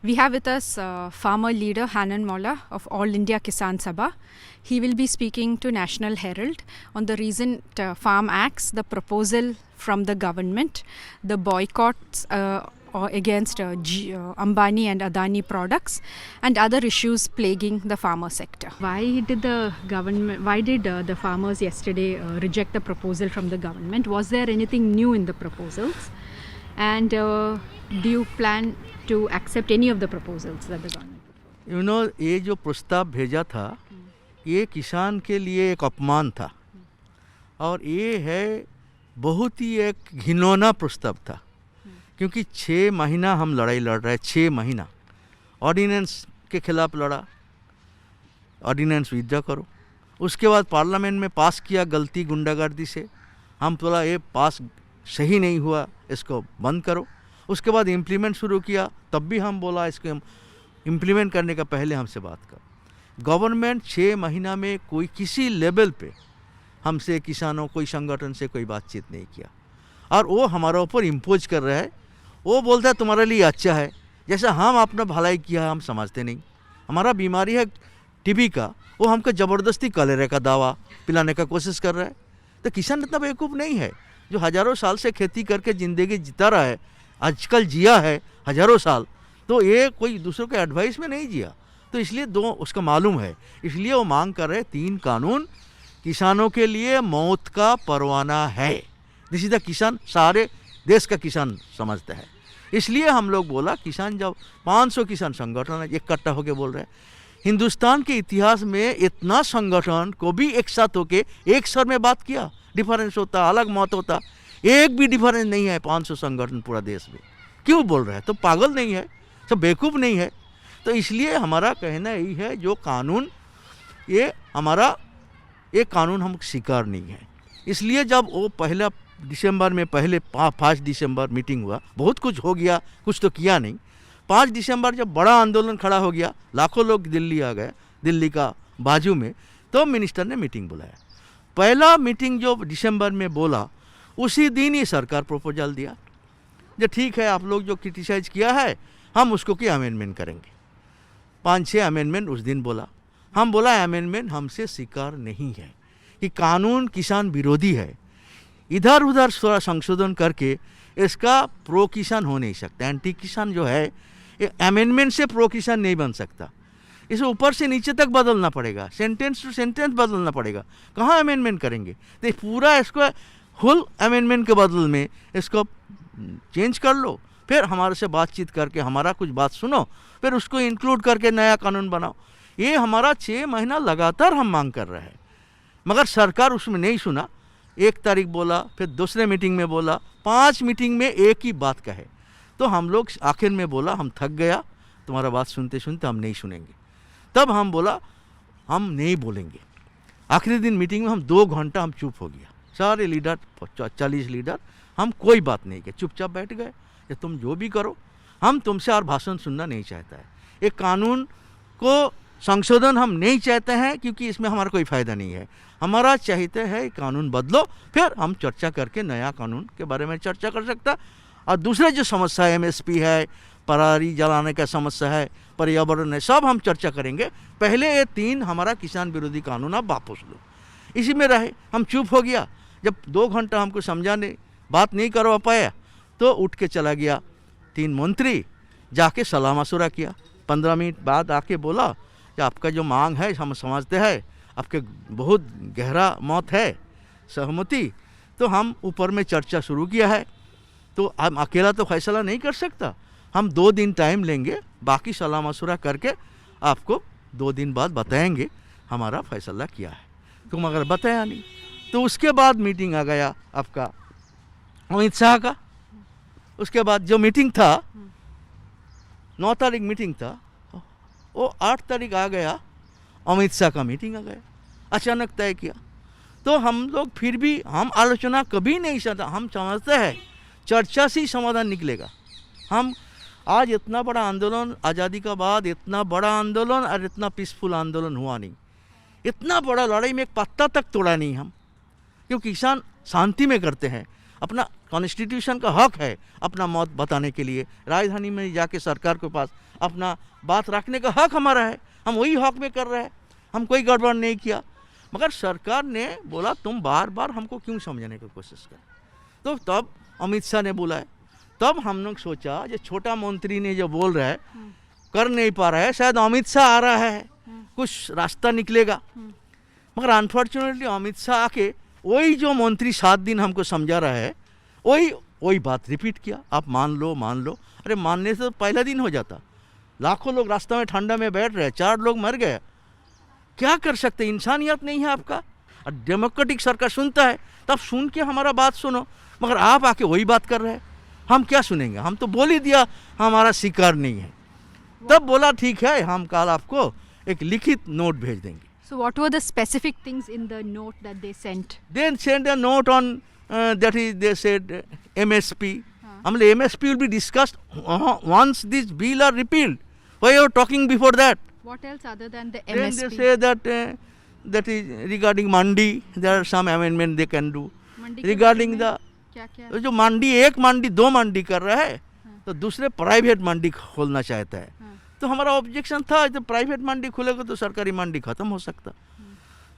We have with us farmer leader Hanan Molla of All India Kisan Sabha. He will be speaking to National Herald on the recent Farm Acts, the proposal from the government, the boycotts against Ambani and Adani products, and other issues plaguing the farmer sector. Why did the farmers yesterday reject the proposal from the government? Was there anything new in the proposals? And do you plan to accept any of the proposals that the government? ये जो प्रस्ताव भेजा था ये किसान के लिए एक अपमान था और ये है बहुत ही एक घिनौना प्रस्ताव था, क्योंकि 6 महीना हम लड़ाई लड़ रहे हैं। 6 महीना ऑर्डिनेंस के खिलाफ लड़ा, ऑर्डिनेंस विथड्रॉ करो, उसके बाद पार्लियामेंट में पास किया गलती गुंडागर्दी से, हम बोला ये पास सही नहीं हुआ, इसको बंद करो। उसके बाद इम्प्लीमेंट शुरू किया, तब भी हम बोला इसको इम्प्लीमेंट करने का पहले हमसे बात करो। गवर्नमेंट 6 महीना में कोई किसी लेवल पे हमसे, किसानों, कोई संगठन से कोई बातचीत नहीं किया और वो हमारे ऊपर इम्पोज कर रहा है। वो बोलता है तुम्हारे लिए अच्छा है, जैसा हम अपना भलाई किया है हम समझते नहीं। हमारा बीमारी है टीबी का, वो हमको ज़बरदस्ती कलेरे का दवा पिलाने का कोशिश कर रहा है। तो किसान इतना बेवकूफ़ नहीं है जो हज़ारों साल से खेती करके ज़िंदगी जीता रहा है, आजकल जिया है हज़ारों साल, तो ये कोई दूसरों के एडवाइस में नहीं जिया। तो इसलिए उसका मालूम है, इसलिए वो मांग कर रहे 3 कानून किसानों के लिए मौत का परवाना है। दिस इज द किसान, सारे देश का किसान समझता है। इसलिए हम लोग बोला, किसान जब 500 किसान संगठन है इकट्ठा होकर बोल रहे हैं, हिंदुस्तान के इतिहास में इतना संगठन को भी एक साथ होके एक स्वर में बात किया। डिफरेंस होता, अलग मत होता, एक भी डिफरेंस नहीं है 500 संगठन पूरा देश में। क्यों बोल रहे हैं? तो पागल नहीं है, सब बेवकूफ़ नहीं है। तो इसलिए हमारा कहना यही है, जो कानून ये कानून हम स्वीकार नहीं है। इसलिए जब वो 1 दिसंबर में, पहले 5 दिसंबर मीटिंग हुआ, बहुत कुछ हो गया, कुछ तो किया नहीं। 5 दिसंबर जब बड़ा आंदोलन खड़ा हो गया, लाखों लोग दिल्ली आ गए, दिल्ली का बाजू में, तो मिनिस्टर ने मीटिंग बुलाया। पहला मीटिंग जो दिसंबर में बोला, उसी दिन ही सरकार प्रपोजल दिया, जो ठीक है आप लोग जो क्रिटिसाइज किया है हम उसको की अमेंडमेंट करेंगे। 5-6 अमेंडमेंट उस दिन बोला। हम बोला अमेंडमेंट हमसे स्वीकार नहीं है, कि कानून किसान विरोधी है, इधर उधर थोड़ा संशोधन करके इसका प्रो किसान हो नहीं सकता। एंटी किसान जो है ये अमेंडमेंट से प्रो किसान नहीं बन सकता, इसे ऊपर से नीचे तक बदलना पड़ेगा, सेंटेंस टू सेंटेंस बदलना पड़ेगा। कहाँ अमेंडमेंट करेंगे? तो पूरा इसको फुल अमेंडमेंट के बदल में इसको चेंज कर लो, फिर हमारे से बातचीत करके हमारा कुछ बात सुनो, फिर उसको इंक्लूड करके नया कानून बनाओ। ये हमारा 6 महीना लगातार हम मांग कर रहे हैं, मगर सरकार उसमें नहीं सुना। 1 तारीख बोला, फिर दूसरे मीटिंग में बोला, 5 मीटिंग में एक ही बात कहे। तो हम लोग आखिर में बोला हम थक गया, तुम्हारा बात सुनते सुनते हम नहीं सुनेंगे। तब हम बोला हम नहीं बोलेंगे। आखिरी दिन मीटिंग में हम 2 घंटा हम चुप हो गया, सारे लीडर 40 लीडर, हम कोई बात नहीं किया, चुपचाप बैठ गए। ये तुम जो भी करो, हम तुमसे और भाषण सुनना नहीं चाहता है। एक कानून को संशोधन हम नहीं चाहते हैं, क्योंकि इसमें हमारा कोई फ़ायदा नहीं है। हमारा चाहते हैं कानून बदलो, फिर हम चर्चा करके नया कानून के बारे में चर्चा कर सकता। और दूसरे जो समस्या है, MSP है, पराली जलाने का समस्या है, पर्यावरण है, सब हम चर्चा करेंगे। पहले ये 3 हमारा किसान विरोधी कानून आप वापस लो। इसी में रहे, हम चुप हो गया। जब 2 घंटा हमको समझाने बात नहीं करवा पाया, तो उठ के चला गया 3 मंत्री, जाके सलाह मशुरा किया। 15 मिनट बाद आके बोला कि आपका जो मांग है हम समझते हैं, आपके बहुत गहरा मत है, सहमति, तो हम ऊपर में चर्चा शुरू किया है। तो हम अकेला तो फैसला नहीं कर सकता, हम 2 दिन टाइम लेंगे, बाकी सलाह मशुरा करके आपको 2 दिन बाद बताएंगे हमारा फैसला क्या है। तुम अगर बताया नहीं, तो उसके बाद मीटिंग आ गया आपका अमित शाह का। उसके बाद जो मीटिंग था, 9 तारीख मीटिंग था, वो 8 तारीख आ गया, अमित शाह का मीटिंग आ गया, अचानक तय किया। तो हम लोग फिर भी, हम आलोचना कभी नहीं चाहता, हम समझते हैं चर्चा से ही समाधान निकलेगा। हम आज इतना बड़ा आंदोलन, आज़ादी का बाद इतना बड़ा आंदोलन और इतना पीसफुल आंदोलन हुआ नहीं, इतना बड़ा लड़ाई में एक पत्ता तक तोड़ा नहीं हम, क्योंकि किसान शांति में करते हैं, अपना कॉन्स्टिट्यूशन का हक है अपना मत बताने के लिए, राजधानी में जाके सरकार के पास अपना बात रखने का हक हमारा है, हम वही हक में कर रहे हैं, हम कोई गड़बड़ नहीं किया। मगर सरकार ने बोला तुम बार बार हमको क्यों समझाने की कोशिश कर, तो तब अमित शाह ने बोला है, तब हम लोग सोचा जो छोटा मंत्री ने जो बोल रहा है कर नहीं पा रहा है, शायद अमित शाह आ रहा है कुछ रास्ता निकलेगा। मगर अनफॉर्चुनेटली अमित शाह आके वही जो मंत्री 7 दिन हमको समझा रहा है वही बात रिपीट किया। आप मान लो, अरे मानने से तो पहला दिन हो जाता। लाखों लोग रास्ता में ठंडा में बैठ रहे, 4 लोग मर गए, क्या कर सकते, इंसानियत नहीं है आपका। और डेमोक्रेटिक सरकार सुनता है तब सुन के हमारा बात सुनो, मगर आप आके वही बात कर रहे हैं, हम क्या सुनेंगे। हम तो बोल ही दिया हमारा शिकार नहीं है, तब बोला ठीक है हम कल आपको एक लिखित नोट भेज देंगे। So what were the specific things in the note that they sent? They sent a note on that is they said MSP. MSP will be discussed once this bill are repealed. Why you are talking before that? What else other than the Then MSP? they say that that is regarding mandi. There are some amendment they can do. मंडी के Regarding बारे the में क्या-क्या? जो मंडी एक मंडी 2 मंडी कर रहा है तो दूसरे प्राइवेट मंडी खोलना चाहता है। तो हमारा ऑब्जेक्शन था जब प्राइवेट मंडी खुलेगा तो सरकारी मंडी खत्म हो सकता।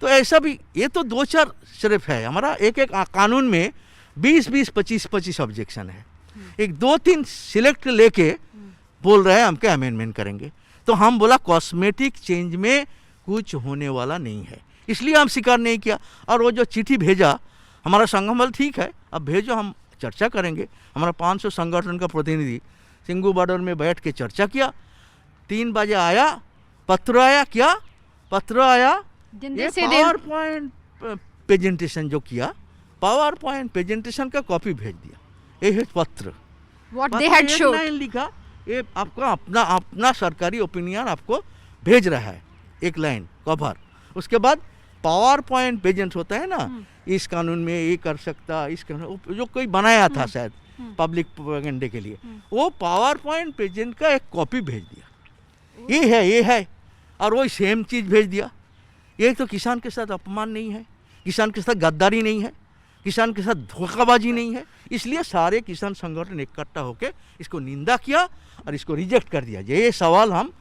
तो ऐसा भी ये तो 2-4 सिर्फ है, हमारा एक कानून में 20-20 25-25 ऑब्जेक्शन है, एक 2-3 सिलेक्ट लेके बोल रहे हैं हम क्या अमेंडमेंट करेंगे। तो हम बोला कॉस्मेटिक चेंज में कुछ होने वाला नहीं है, इसलिए हम स्वीकार नहीं किया। और वो जो चिट्ठी भेजा हमारा संगठन बोला ठीक है अब भेजो, हम चर्चा करेंगे। हमारा 500 संगठन का प्रतिनिधि सिंगू बॉर्डर में बैठ के चर्चा किया। 3 बजे आया, पत्र आया, क्या पत्र आया, ये पावर पॉइंट प्रेजेंटेशन जो किया, पावर पॉइंट प्रेजेंटेशन का कॉपी भेज दिया, ये है पत्र। What they had showed. Line लिखा, ये आपका अपना सरकारी ओपिनियन आपको भेज रहा है, एक लाइन कवर। उसके बाद पावर पॉइंट प्रेजेंट होता है ना, इस कानून में ये कर सकता, इस कानून जो कोई बनाया था शायद पब्लिक प्रोपेगेंडे के लिए, वो पावर पॉइंट प्रेजेंट का एक कॉपी भेज दिया, ये है और वही सेम चीज़ भेज दिया। ये तो किसान के साथ अपमान नहीं है, किसान के साथ गद्दारी नहीं है, किसान के साथ धोखाबाजी नहीं है। इसलिए सारे किसान संगठन इकट्ठा होकर इसको निंदा किया और इसको रिजेक्ट कर दिया। ये सवाल हम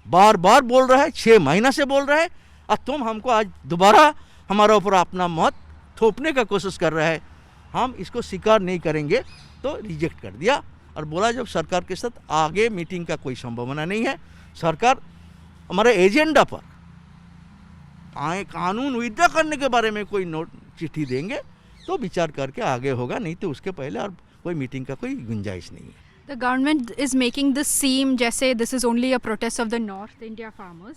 बार बार बोल रहे हैं, 6 महीना से बोल रहे हैं, और तुम हमको आज दोबारा हमारा ऊपर अपना मत थोपने का कोशिश कर रहे हैं, हम इसको स्वीकार नहीं करेंगे। तो रिजेक्ट कर दिया और बोला जब सरकार के साथ आगे मीटिंग का कोई संभावना नहीं है, सरकार हमारे एजेंडा पर आए कानून विड्रॉ करने के बारे में कोई नोट चिट्ठी देंगे तो विचार करके आगे होगा, नहीं तो उसके पहले और कोई मीटिंग का कोई गुंजाइश नहीं है। The government is making this seem जैसे this is only a protest of the North India farmers.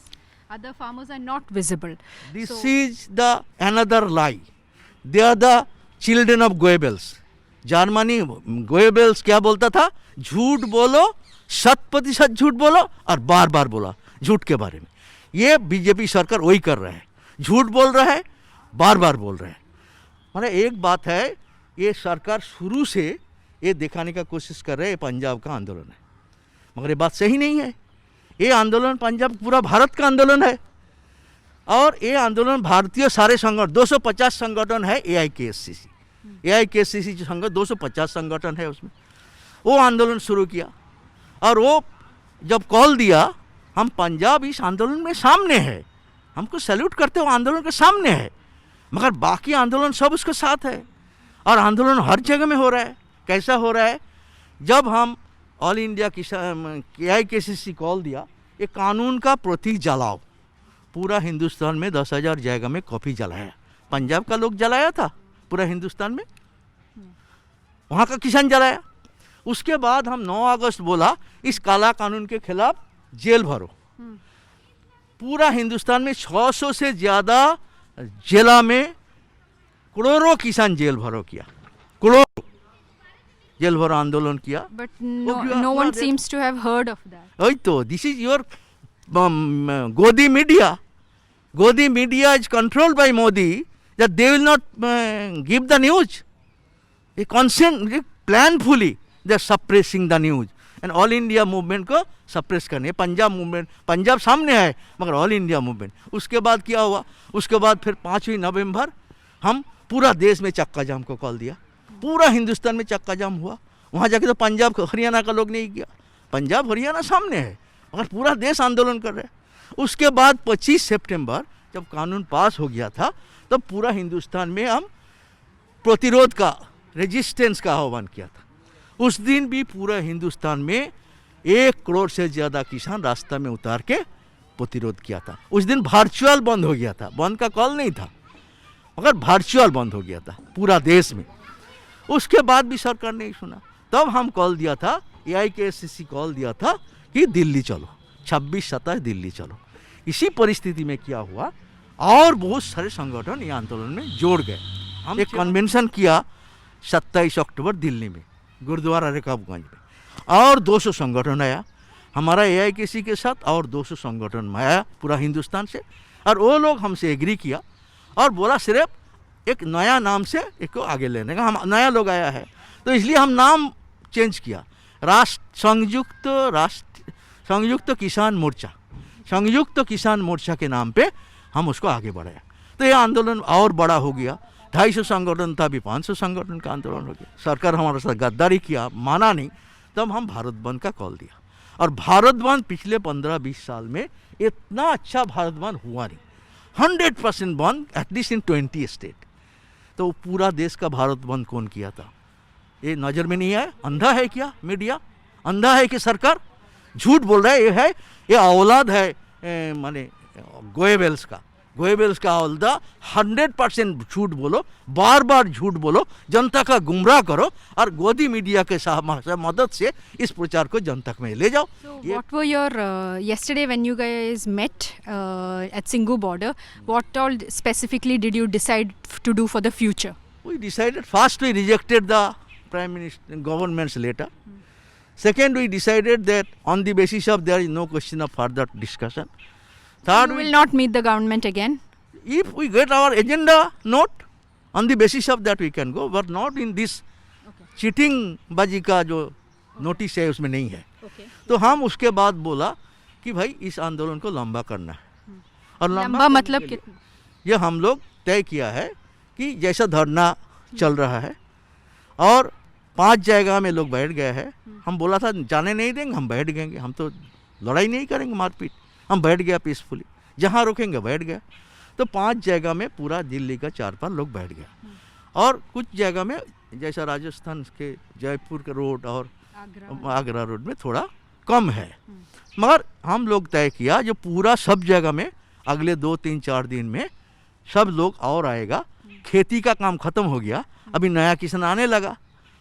Other farmers are not visible. This So- is the another lie. They are the children of Goebbels. Germany Goebbels क्या बोलता था, झूठ बोलो, 100% झूठ बोलो और बार बार बोला झूठ के बारे में। ये बीजेपी सरकार वही कर रहा है, झूठ बोल रहा है, बार बार बोल रहा है। माने एक बात है, ये सरकार शुरू से ये दिखाने का कोशिश कर रहे हैं पंजाब का आंदोलन है, मगर ये बात सही नहीं है। ये आंदोलन पंजाब पूरा भारत का आंदोलन है और ये आंदोलन भारतीय सारे संगठन 250 संगठन है, AIKCC जो संगठन 250 संगठन है उसमें वो आंदोलन शुरू किया। और वो जब कॉल दिया, हम पंजाब इस आंदोलन में सामने है, हमको सैल्यूट करते हो, आंदोलन के सामने है, मगर बाकी आंदोलन सब उसके साथ है। और आंदोलन हर जगह में हो रहा है। कैसा हो रहा है, जब हम ऑल इंडिया किसान AIKCC कॉल दिया, ये कानून का प्रतीक जलाओ, पूरा हिंदुस्तान में 10,000 जगह में कॉपी जलाया। पंजाब का लोग जलाया था, पूरा हिंदुस्तान में वहाँ का किसान जलाया। उसके बाद हम 9 अगस्त बोला इस काला कानून के खिलाफ जेल भरो। पूरा हिंदुस्तान में 600 से ज़्यादा जिला में करोड़ों किसान जेल भरो किया, करोड़ों जेल भरो आंदोलन किया। But no one seems to have heard of that. वही तो, दिस इज योर गोदी media. Godi media is controlled by Modi, that they will not give the news. They planfully they are suppressing the news. And all India movement को suppress करने, Punjab movement, Punjab सामने है मगर all India movement. उसके बाद क्या हुआ, उसके बाद फिर 5 नवंबर हम पूरा देश में चक्का जाम को कॉल दिया। पूरा हिंदुस्तान में चक्का जाम हुआ। वहाँ जाके तो पंजाब हरियाणा का लोग नहीं गया, पंजाब हरियाणा सामने है, मगर पूरा देश आंदोलन कर रहे हैं। उसके बाद 25 सितंबर जब कानून पास हो गया था, तब पूरा हिंदुस्तान में हम प्रतिरोध का, रेजिस्टेंस का आह्वान किया था। उस दिन भी पूरा हिंदुस्तान में 1 करोड़ से ज़्यादा किसान रास्ता में उतार के प्रतिरोध किया था। उस दिन वर्चुअल बंद हो गया था, बंद का कॉल नहीं था, मगर वर्चुअल बंद हो गया था पूरा देश में। उसके बाद भी सरकार नहीं सुना। तब हम कॉल दिया था, AIKSCC कॉल दिया था कि दिल्ली चलो, 26-27 दिल्ली चलो। इसी परिस्थिति में क्या हुआ, और बहुत सारे संगठन ये आंदोलन में जोड़ गए। हम एक कन्वेंशन किया 27 अक्टूबर दिल्ली में, गुरुद्वारा रकाबगंज में, और 200 संगठन आया हमारा AIKC के साथ, और 200 संगठन आया पूरा हिंदुस्तान से। और वो लोग हमसे एग्री किया और बोला सिर्फ एक नया नाम से एक आगे लेने का। हम नया लोग आया है तो इसलिए हम नाम चेंज किया, संयुक्त किसान मोर्चा, संयुक्त किसान मोर्चा के नाम पे हम उसको आगे बढ़ाया। तो ये आंदोलन और बड़ा हो गया। 250 संगठन था, अभी 500 संगठन का आंदोलन हो गया। सरकार हमारे साथ गद्दारी किया, माना नहीं, तब हम भारत बंद का कॉल दिया। और भारत बंद पिछले 15-20 साल में इतना अच्छा भारत बंद हुआ नहीं, 100% बंद एटलीस्ट इन 20 स्टेट। तो पूरा देश का भारत बंद कौन किया था, ये नज़र में नहीं आया। अंधा है क्या मीडिया, अंधा है कि सरकार? झूठ बोल रहा है। ये औलाद है माने गोएबेल्स का औलादा। 100% झूठ बोलो, बार बार झूठ बोलो, जनता का गुमराह करो, और गोदी मीडिया के मदद से इस प्रचार को जनता में ले जाओ। So what were your yesterday when you guys met at Singhu border, what all specifically did you decide to do for the future? We decided, first we rejected the Prime Minister government's letter. Second, we decided that on the basis of there is no question of further discussion. Third, You will not meet the government again? if we get our agenda note, on the basis of that we can go, but not in this cheating बाजी का जो notice है उसमें नहीं है। तो हम उसके बाद बोला कि भाई इस आंदोलन को लंबा करना है। और लंबा मतलब कितना? ये हम लोग तय किया है कि जैसा धरना चल रहा है और 5 जगह में लोग बैठ गए हैं, हम बोला था जाने नहीं देंगे, हम बैठ गएंगे, हम तो लड़ाई नहीं करेंगे मारपीट, हम बैठ गया पीसफुली, जहाँ रोकेंगे बैठ गया। तो 5 जगह में पूरा दिल्ली का 4-5 लोग बैठ गया। और कुछ जगह में जैसा राजस्थान के जयपुर का रोड और आगरा रोड में थोड़ा कम है, मगर हम लोग तय किया जो पूरा सब जगह में अगले 2-3-4 दिन में सब लोग और आएगा। खेती का काम खत्म हो गया, अभी नया किसान आने लगा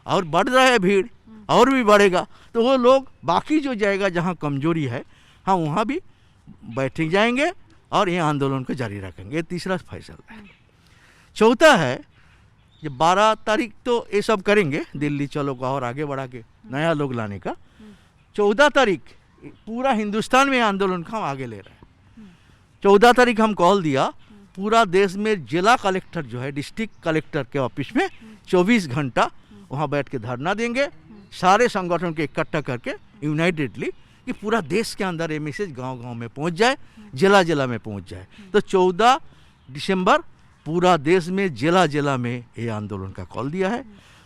और बढ़ रहा है भीड़, और भी बढ़ेगा। तो वो लोग बाकी जो जाएगा जहाँ कमजोरी है, हाँ वहाँ भी बैठ जाएंगे और ये आंदोलन को जारी रखेंगे। ये तीसरा फैसला है। चौथा है ये 12 तारीख तो ये सब करेंगे, दिल्ली चलो का और आगे बढ़ा के नया लोग लाने का। 14 तारीख पूरा हिंदुस्तान में आंदोलन का हम आगे ले रहे हैं। 14 तारीख हम कॉल दिया, पूरा देश में जिला कलेक्टर जो है डिस्ट्रिक्ट कलेक्टर के ऑफिस में 24 घंटा वहाँ बैठ के धरना देंगे, सारे संगठन के इकट्ठा करके यूनाइटेडली, कि पूरा देश के अंदर ये मैसेज गांव-गांव में पहुंच जाए, जिला-जिला में पहुंच जाए। तो 14 दिसंबर पूरा देश में जिला-जिला में ये आंदोलन का कॉल दिया है,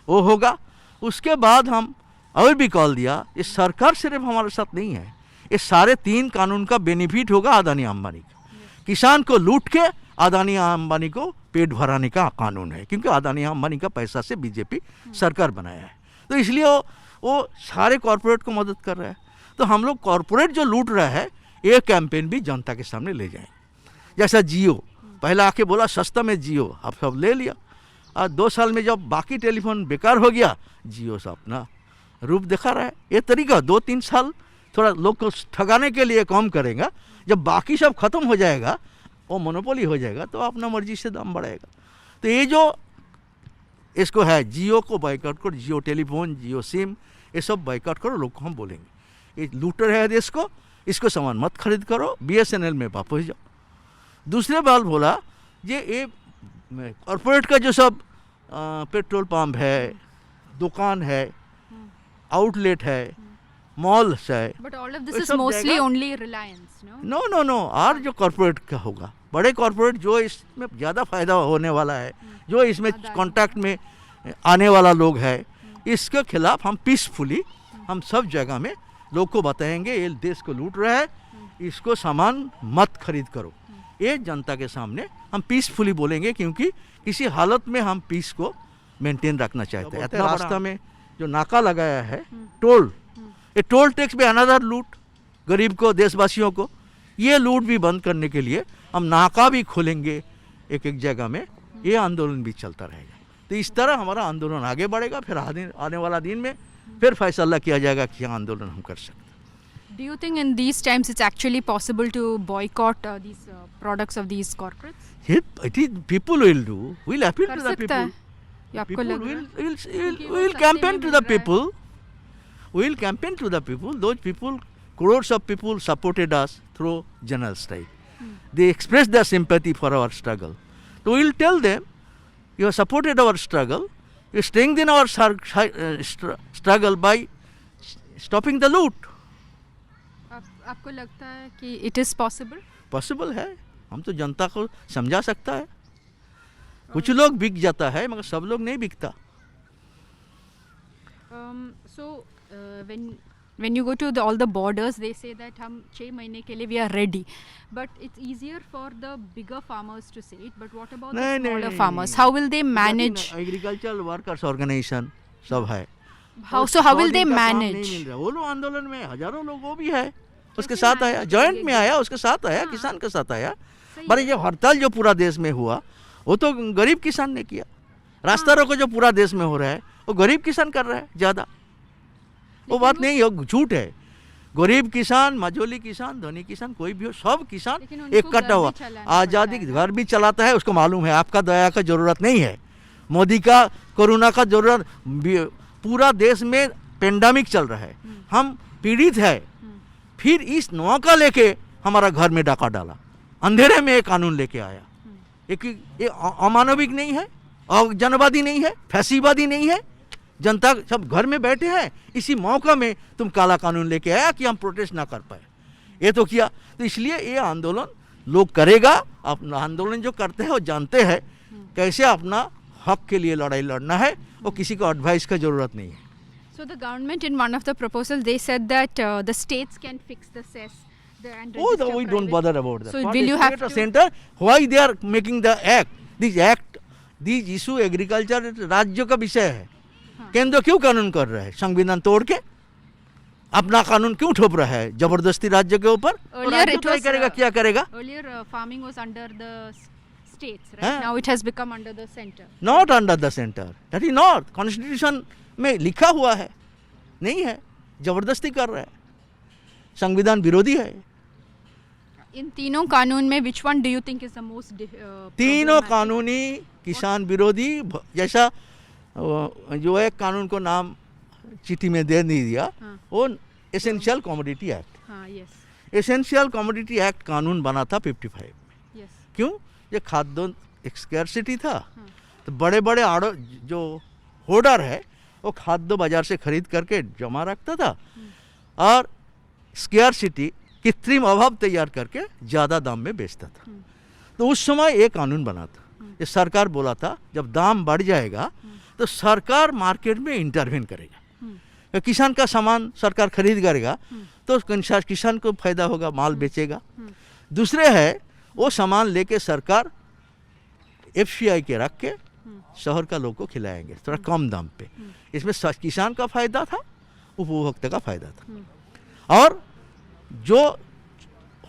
वो होगा। उसके बाद हम और भी कॉल दिया, ये सरकार सिर्फ हमारे साथ नहीं है, ये सारे 3 कानून का बेनिफिट होगा अदानी अंबानी का। किसान को लूट के अदानी अंबानी को पेट भराने का कानून है, क्योंकि अदानी अंबानी का पैसा से बीजेपी सरकार बनाया है। तो इसलिए वो सारे कॉरपोरेट को मदद कर रहा है। तो हम लोग कॉरपोरेट जो लूट रहा है, ये कैंपेन भी जनता के सामने ले जाएं। जैसा जियो पहले आके बोला सस्ता में जियो, अब सब ले लिया, और 2 साल में जब बाकी टेलीफोन बेकार हो गया, जियो से अपना रूप दिखा रहा है। ये तरीका 2-3 साल थोड़ा लोग को ठगाने के लिए काम करेगा, जब बाकी सब खत्म हो जाएगा, वो मोनोपोली हो जाएगा, तो अपना मर्जी से दाम बढ़ाएगा। तो ये जो इसको है, जियो को बाइकआउट करो, जियो टेलीफोन, जियो सिम, ये सब बाइकआउट करो, लोग को हम बोलेंगे ये लूटर है देश को, इसको सामान मत खरीद करो, BSNL में वापस जाओ। दूसरे बात बोला ये कॉरपोरेट का जो सब पेट्रोल पंप है, दुकान है, आउटलेट है, मॉल्स है, But all of this is mostly only Reliance, no? No और जो कॉरपोरेट का होगा, बड़े कॉरपोरेट जो इसमें ज़्यादा फायदा होने वाला है, जो इसमें कॉन्ट्रैक्ट में आने वाला लोग है, इसके खिलाफ हम पीसफुली हम सब जगह में लोग को बताएंगे ये देश को लूट रहा है, इसको सामान मत खरीद करो। ये जनता के सामने हम पीसफुली बोलेंगे, क्योंकि किसी हालत में हम पीस को मेंटेन रखना चाहते हैं। इतना रास्ता में जो नाका लगाया है टोल, ये टोल टैक्स भी अनदर लूट गरीब को, देशवासियों को। ये लूट भी बंद करने के लिए हम नाका भी खोलेंगे एक एक जगह में, ये आंदोलन भी चलता रहेगा। तो इस तरह हमारा आंदोलन आगे बढ़ेगा, फिर आने वाला दिन में फिर फैसला किया जाएगा कि आंदोलन हम कर सकते हैं। Do you think in these times it's actually possible to boycott these products of these corporates? It is people will do. We'll appeal कर to the सकता है people. ये आपको लग रहा है? We'll campaign to the people. We'll campaign to the people. Those people, crores of people supported us through general strike. They expressed their sympathy for our struggle. So we'll tell them, you have supported our struggle. You strengthen our struggle by stopping the loot. आपको लगता है कि it is possible? Possible है, हम तो जनता को समझा सकता है। कुछ लोग बिक जाता है मगर सब लोग नहीं बिकता। So when you go to all the borders, they say that हम 6 महीने के लिए we are ready, but it's easier for the bigger farmers to say it. But what about the smaller farmers? How will they manage? Agriculture workers organisation सब है। How will they manage? वो लोग आंदोलन में हजारों लोग वो भी है, उसके साथ आया, जॉइंट में आया, उसके साथ आया, किसान के साथ आया। पर ये हड़ताल जो पूरा देश में हुआ वो तो गरीब किसान ने किया। रास्ता रोको जो पूरा देश में हो रहा है वो गरीब किसान कर रहा है ज़्यादा। वो बात नहीं है, झूठ है। गरीब किसान, मझोली किसान, धनी किसान, कोई भी हो, सब किसान इकट्ठा हुआ। आज़ादी घर भी चलाता है, उसको मालूम है आपका दया का ज़रूरत नहीं है, मोदी का करुणा का ज़रूरत। पूरा देश में पेंडेमिक चल रहा है, हम पीड़ित है, फिर इस मौका लेके हमारा घर में डाका डाला, अंधेरे में एक कानून लेके आया। ये अमानविक नहीं है, और जनवादी नहीं है, फैसीवादी नहीं है। जनता सब घर में बैठे हैं, इसी मौका में तुम काला कानून लेके आया कि हम प्रोटेस्ट ना कर पाए, ये तो किया। तो इसलिए ये आंदोलन लोग करेगा। अपना आंदोलन जो करते हैं वो जानते हैं कैसे अपना हक के लिए लड़ाई लड़ना है, और किसी को एडवाइस का ज़रूरत नहीं है। So the government, in one of the proposals, they said that the states can fix the cess. We don't bother about that. So What will you have a to? center? Why they are making the act? These issue agriculture राज्य का विषय है। केंद्र क्यों कानून कर रहा है? संविधान तोड़ के अपना कानून क्यों ठोप रहा है जबरदस्ती राज्य के ऊपर? करेगा क्या करेगा? Earlier farming was under the states, right? Now it has become under the center. Not under the center. That is not. Constitution में लिखा हुआ है, नहीं है, जबरदस्ती कर रहा है, संविधान विरोधी है। इन तीनों कानून में which one do you think is the most तीनों कानूनी किसान विरोधी। जैसा जो एक कानून को नाम चिट्ठी में दे नहीं दिया, वो एसेंशियल कमोडिटी एक्ट। हाँ, yes. एसेंशियल कमोडिटी एक्ट कानून बना था 55 में। Yes. क्यों? ये खाद्य स्कैर्सिटी था, तो बड़े बड़े जो होल्डर है वो खाद्य बाजार से खरीद करके जमा रखता था, और स्कैर्सिटी कृत्रिम अभाव तैयार करके ज़्यादा दाम में बेचता था। तो उस समय एक कानून बना था, ये सरकार बोला था जब दाम बढ़ जाएगा तो सरकार मार्केट में इंटरवेन करेगा, किसान का सामान सरकार खरीद करेगा तो किसान को फायदा होगा, माल बेचेगा। दूसरे है वो सामान लेके सरकार FCI के रख के शहर का लोग को खिलाएंगे थोड़ा कम दाम पे। इसमें किसान का फायदा था, उपभोक्ता का फायदा था। और जो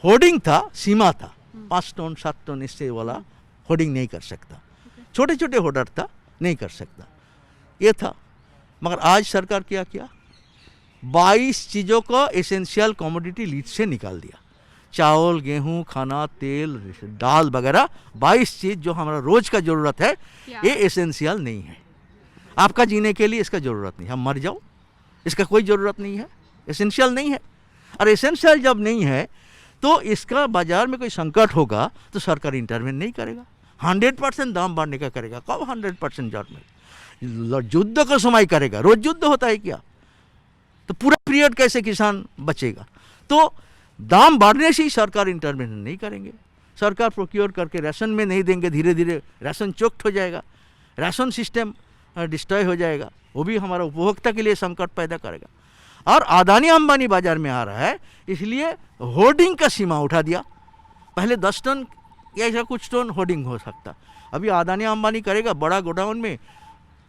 होर्डिंग था सीमा था, 5 टन 7 टन इससे वाला होर्डिंग नहीं कर सकता, छोटे छोटे होर्डर था, नहीं कर सकता, ये था। मगर आज सरकार क्या किया, 22 चीज़ों को एसेंशियल कमोडिटी लिस्ट से निकाल दिया। चावल, गेहूं, खाना, तेल, दाल वगैरह 22 चीज़ जो हमारा रोज़ का ज़रूरत है, ये एसेंशियल नहीं है। आपका जीने के लिए इसका ज़रूरत नहीं, हम मर जाओ इसका कोई ज़रूरत नहीं है, एसेंशियल नहीं है। और एसेंशियल जब नहीं है तो इसका बाज़ार में कोई संकट होगा तो सरकार इंटरवेन नहीं करेगा, 100% दाम बढ़ने का करेगा। कब 100% दाम में? युद्ध का समय करेगा, रोज़ युद्ध होता है क्या? तो पूरा पीरियड कैसे किसान बचेगा? तो दाम बढ़ने से ही सरकार इंटरवेन नहीं करेंगे। सरकार प्रोक्योर करके राशन में नहीं देंगे, धीरे धीरे राशन चोक्ट हो जाएगा। राशन सिस्टम डिस्ट्रॉय हो जाएगा, वो भी हमारा उपभोक्ता के लिए संकट पैदा करेगा। और अदानी अंबानी बाजार में आ रहा है, इसलिए होर्डिंग का सीमा उठा दिया। पहले 10 टन या ऐसा कुछ टन होर्डिंग हो सकता, अभी अदानी अंबानी करेगा बड़ा गोडाउन में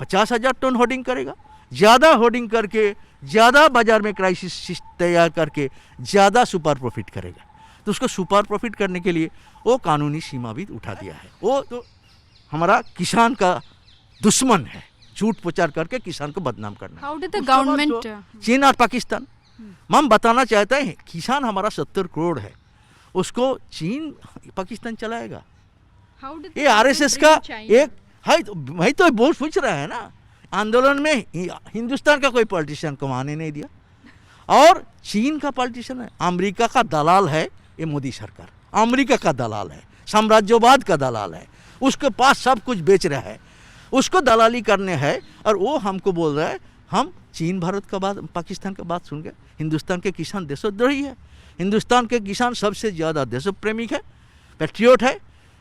50,000 टन होर्डिंग करेगा। ज़्यादा होर्डिंग करके, ज़्यादा बाज़ार में क्राइसिस तैयार करके ज़्यादा सुपर प्रॉफिट करेगा। तो उसको सुपर प्रॉफिट करने के लिए वो कानूनी सीमा भी उठा दिया है। वो तो हमारा किसान का दुश्मन है, झूठ प्रचार करके किसान को बदनाम करना। How did the government चीन और पाकिस्तान, हम बताना चाहते हैं किसान हमारा 70 करोड़ है, उसको चीन पाकिस्तान चलाएगा। how did ये the आरएसएस government का bring China? एक है, तो वही तो बहुत पूछ रहा है ना। आंदोलन में हिंदुस्तान का कोई पॉलिटिशियन को आने नहीं दिया, और चीन का पॉलिटिशियन है, अमेरिका का दलाल है ये मोदी सरकार, अमेरिका का दलाल है, साम्राज्यवाद का दलाल है, उसके पास सब कुछ बेच रहा है, उसको दलाली करने है। और वो हमको बोल रहा है हम चीन भारत का बात, पाकिस्तान का बात सुन के। हिंदुस्तान के किसान देशद्रोही है, हिंदुस्तान के किसान सबसे ज़्यादा देशप्रेमिक है, पैट्रियोट है,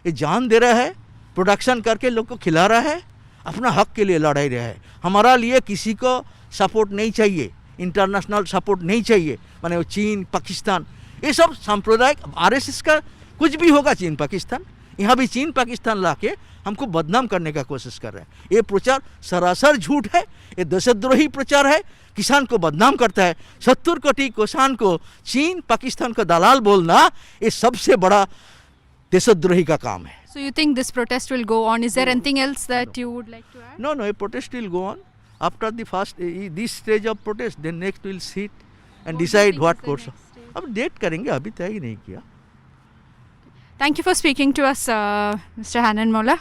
ये जान दे रहा है, प्रोडक्शन करके लोग को खिला रहा है, अपना हक के लिए लड़ाई रहा है। हमारा लिए किसी को सपोर्ट नहीं चाहिए, इंटरनेशनल सपोर्ट नहीं चाहिए, माने वो चीन पाकिस्तान ये सब सांप्रदायिक आरएसएस का कुछ भी होगा चीन पाकिस्तान, यहाँ भी चीन पाकिस्तान लाके हमको बदनाम करने का कोशिश कर रहा है। ये प्रचार सरासर झूठ है, ये देशद्रोही प्रचार है, किसान को बदनाम करता है। 70 कोटि किसान को चीन पाकिस्तान का दलाल बोलना ये सबसे बड़ा देशद्रोही का काम है। So you think this protest will go on? Is there anything else that you would like to add? No, a protest will go on. After the first this stage of protest, then next we'll sit and What do you decide think what is the course. next stage? अब date करेंगे, अभी तय ही नहीं किया। Thank you for speaking to us, Mr. Hanan Molla.